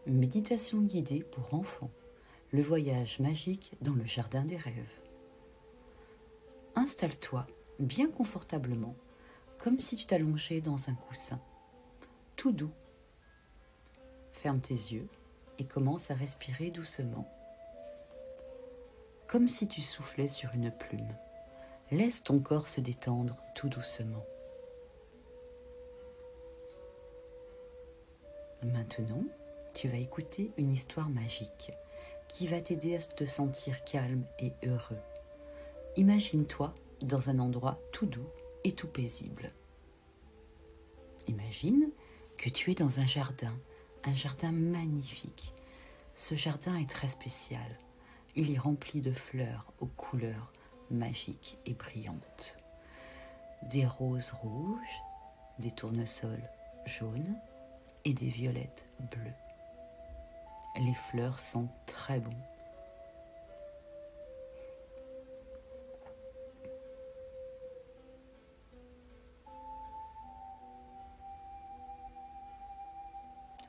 Méditation guidée pour enfants. Le voyage magique dans le jardin des rêves. Installe-toi bien confortablement, comme si tu t'allongeais dans un coussin, tout doux. Ferme tes yeux et commence à respirer doucement, comme si tu soufflais sur une plume. Laisse ton corps se détendre tout doucement. Maintenant, tu vas écouter une histoire magique qui va t'aider à te sentir calme et heureux. Imagine-toi dans un endroit tout doux et tout paisible. Imagine que tu es dans un jardin magnifique. Ce jardin est très spécial. Il est rempli de fleurs aux couleurs magiques et brillantes. Des roses rouges, des tournesols jaunes et des violettes bleues. Les fleurs sentent très bon.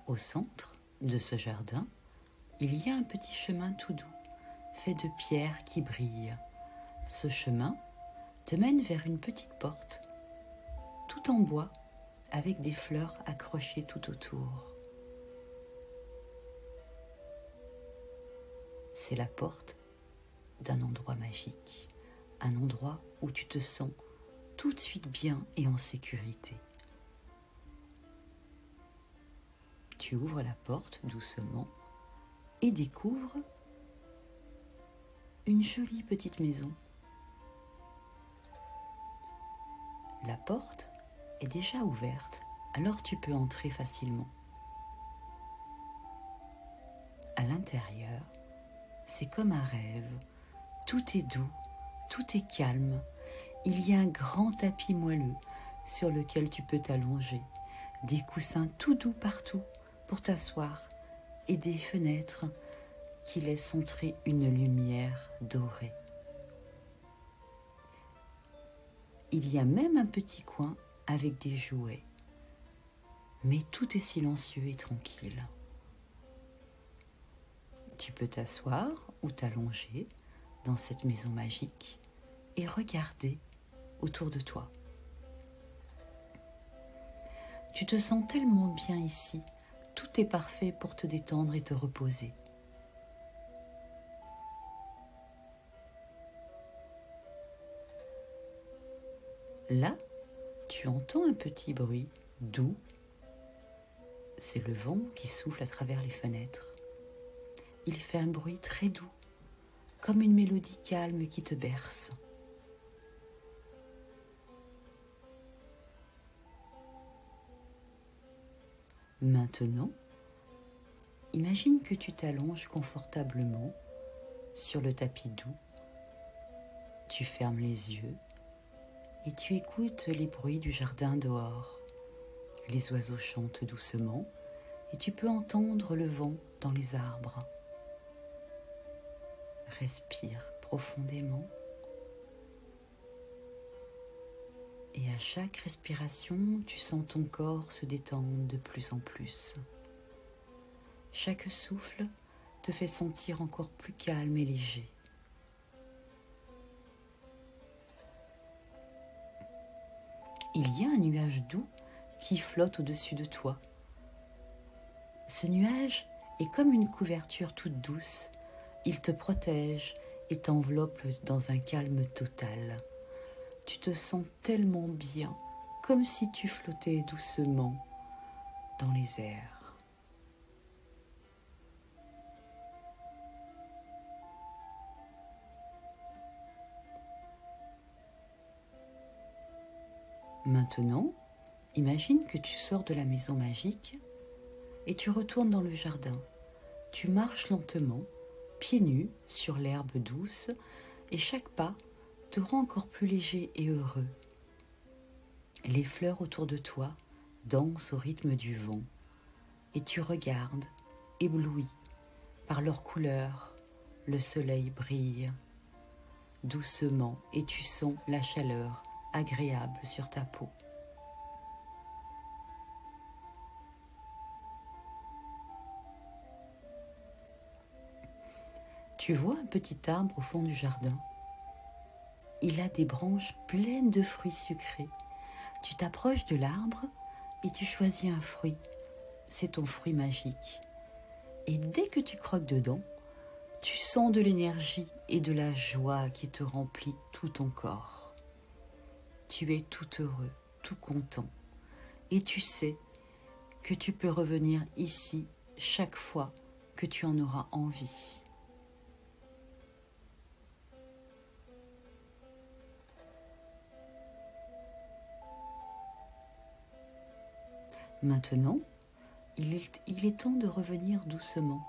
Au centre de ce jardin, il y a un petit chemin tout doux, fait de pierres qui brillent. Ce chemin te mène vers une petite porte, tout en bois, avec des fleurs accrochées tout autour. C'est la porte d'un endroit magique, un endroit où tu te sens tout de suite bien et en sécurité. Tu ouvres la porte doucement et découvres une jolie petite maison. La porte est déjà ouverte, alors tu peux entrer facilement. À l'intérieur, c'est comme un rêve. Tout est doux, tout est calme. Il y a un grand tapis moelleux sur lequel tu peux t'allonger, des coussins tout doux partout pour t'asseoir et des fenêtres qui laissent entrer une lumière dorée. Il y a même un petit coin avec des jouets, mais tout est silencieux et tranquille. Tu peux t'asseoir ou t'allonger dans cette maison magique et regarder autour de toi. Tu te sens tellement bien ici, tout est parfait pour te détendre et te reposer. Là, tu entends un petit bruit doux. C'est le vent qui souffle à travers les fenêtres. Il fait un bruit très doux, comme une mélodie calme qui te berce. Maintenant, imagine que tu t'allonges confortablement sur le tapis doux. Tu fermes les yeux et tu écoutes les bruits du jardin dehors. Les oiseaux chantent doucement et tu peux entendre le vent dans les arbres. Respire profondément et à chaque respiration, tu sens ton corps se détendre de plus en plus. Chaque souffle te fait sentir encore plus calme et léger. Il y a un nuage doux qui flotte au-dessus de toi. Ce nuage est comme une couverture toute douce. Il te protège et t'enveloppe dans un calme total. Tu te sens tellement bien, comme si tu flottais doucement dans les airs. Maintenant, imagine que tu sors de la maison magique et tu retournes dans le jardin. Tu marches lentement, pieds nus sur l'herbe douce, et chaque pas te rend encore plus léger et heureux. Les fleurs autour de toi dansent au rythme du vent, et tu regardes, ébloui par leurs couleurs. Le soleil brille doucement et tu sens la chaleur agréable sur ta peau. Tu vois un petit arbre au fond du jardin. Il a des branches pleines de fruits sucrés. Tu t'approches de l'arbre et tu choisis un fruit. C'est ton fruit magique. Et dès que tu croques dedans, tu sens de l'énergie et de la joie qui te remplit tout ton corps. Tu es tout heureux, tout content. Et tu sais que tu peux revenir ici chaque fois que tu en auras envie. Maintenant, il est temps de revenir doucement.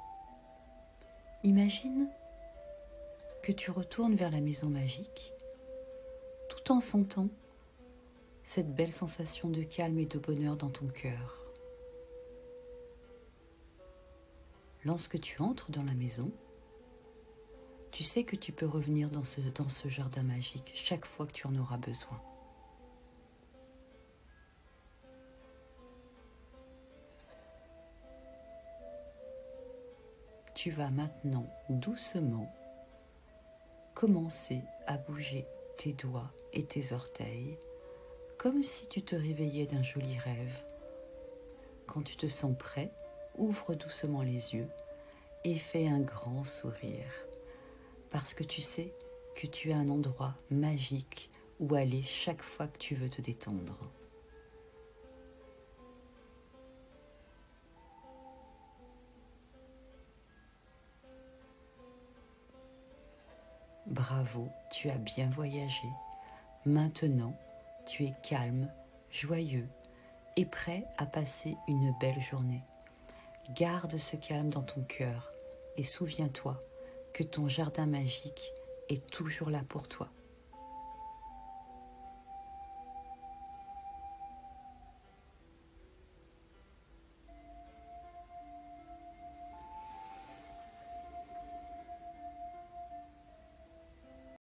Imagine que tu retournes vers la maison magique tout en sentant cette belle sensation de calme et de bonheur dans ton cœur. Lorsque tu entres dans la maison, tu sais que tu peux revenir dans ce jardin magique chaque fois que tu en auras besoin. Tu vas maintenant doucement commencer à bouger tes doigts et tes orteils comme si tu te réveillais d'un joli rêve. Quand tu te sens prêt, ouvre doucement les yeux et fais un grand sourire parce que tu sais que tu as un endroit magique où aller chaque fois que tu veux te détendre. Bravo, tu as bien voyagé. Maintenant, tu es calme, joyeux et prêt à passer une belle journée. Garde ce calme dans ton cœur et souviens-toi que ton jardin magique est toujours là pour toi.